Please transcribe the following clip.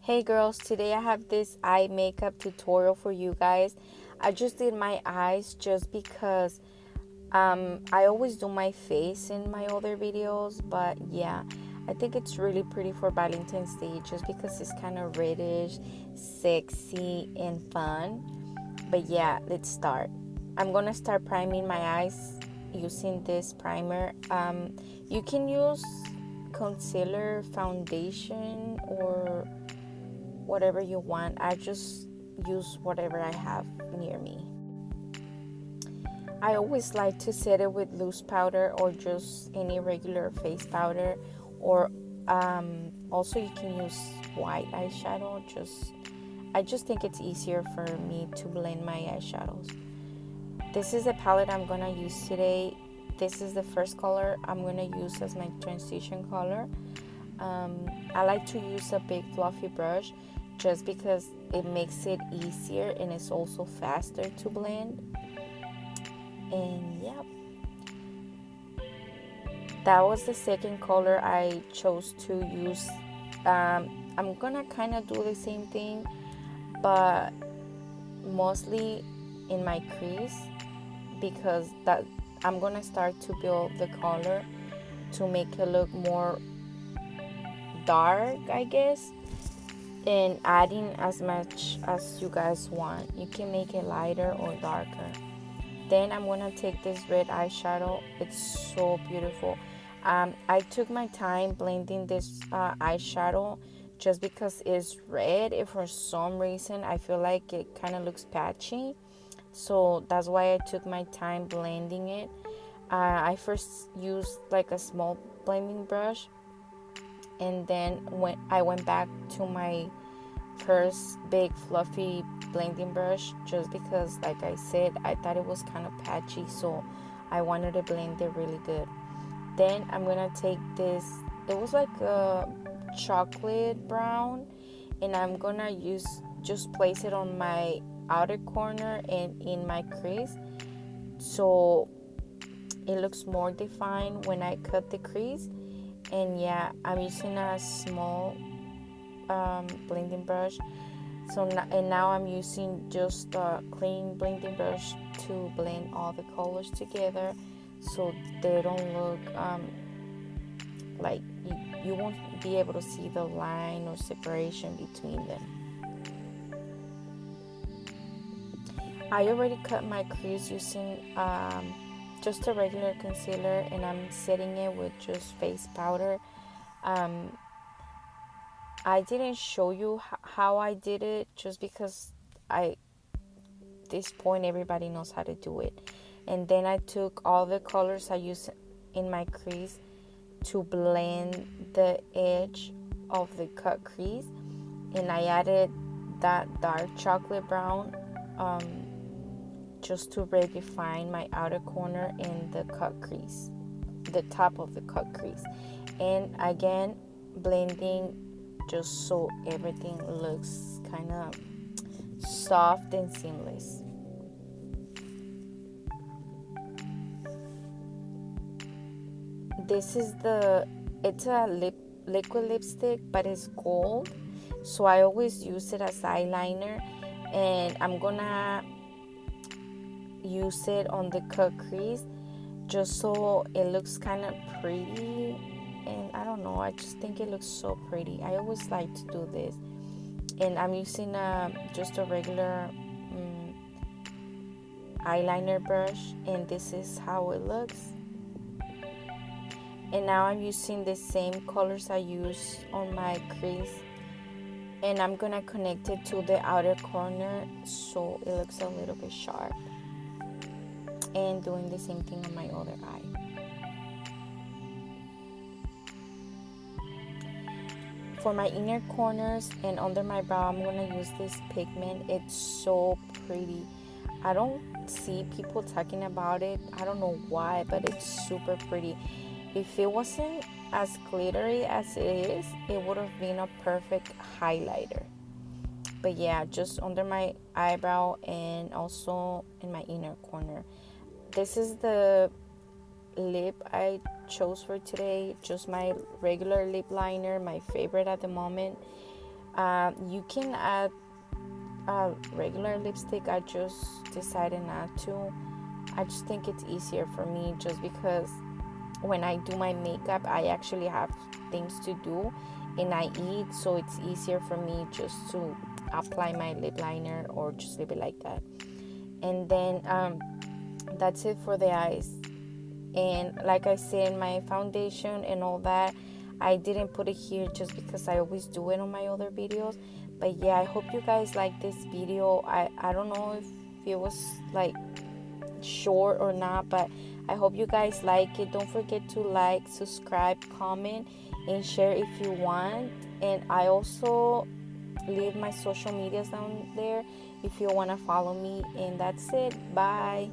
Hey girls, today I have this eye makeup tutorial for you guys. I just did my eyes just because I always do my face in my other videos, but yeah, I think it's really pretty for Valentine's Day just because it's kind of reddish, sexy, and fun. But yeah, let's start. I'm gonna start priming my eyes using this primer. You can use concealer, foundation, or whatever you want. I just use whatever I have near me. I always like to set it with loose powder or just any regular face powder, or also you can use white eyeshadow. I just think it's easier for me to blend my eyeshadows. This is the palette I'm gonna use today. This is the first color I'm gonna use as my transition color. I like to use a big fluffy brush just because it makes it easier and it's also faster to blend. And yeah, that was the second color I chose to use. I'm gonna kind of do the same thing, but mostly in my crease, because that I'm gonna start to build the color to make it look more dark, I guess, and adding as much as you guys want. You can make it lighter or darker. Then I'm gonna take this red eyeshadow. It's so beautiful. I took my time blending this eyeshadow just because it's red. If for some reason I feel like it kind of looks patchy, so that's why I took my time blending it. I first used like a small blending brush, and then when I went back to my first big fluffy blending brush, just because, like I said, I thought it was kind of patchy, so I wanted to blend it really good. Then I'm gonna take this, it was like a chocolate brown, and I'm gonna just place it on my outer corner and in my crease, so it looks more defined when I cut the crease. And yeah, I'm using a small blending brush. And now I'm using just a clean blending brush to blend all the colors together, so they don't look like you won't be able to see the line or separation between them. I already cut my crease using just a regular concealer, and I'm setting it with just face powder. I didn't show you how I did it just because this point everybody knows how to do it. And then I took all the colors I used in my crease to blend the edge of the cut crease, and I added that dark chocolate brown just to redefine my outer corner and the cut crease, the top of the cut crease. And again, blending just so everything looks kind of soft and seamless. This is it's a liquid lipstick, but it's gold, so I always use it as eyeliner, and I'm gonna use it on the cut crease just so it looks kind of pretty. And I don't know, I just think it looks so pretty. I always like to do this. And I'm using just a regular eyeliner brush, and this is how it looks. And now I'm using the same colors I use on my crease, and I'm gonna connect it to the outer corner so it looks a little bit sharp, and doing the same thing on my other eye. For my inner corners and under my brow, I'm gonna use this pigment. It's so pretty. I don't see people talking about it. I don't know why, but it's super pretty. If it wasn't as glittery as it is, it would have been a perfect highlighter. But yeah, just under my eyebrow and also in my inner corner. This is the lip I chose for today, just my regular lip liner, my favorite at the moment. You can add regular lipstick. I just decided not to. I just think it's easier for me, just because when I do my makeup, I actually have things to do and I eat, so it's easier for me just to apply my lip liner or just leave it like that. And then that's it for the eyes. And like I said, my foundation and all that, I didn't put it here just because I always do it on my other videos. But yeah, I hope you guys like this video. I don't know if it was like short or not, but I hope you guys like it. Don't forget to like, subscribe, comment, and share if you want. And I also leave my social medias down there if you want to follow me. And that's it. Bye.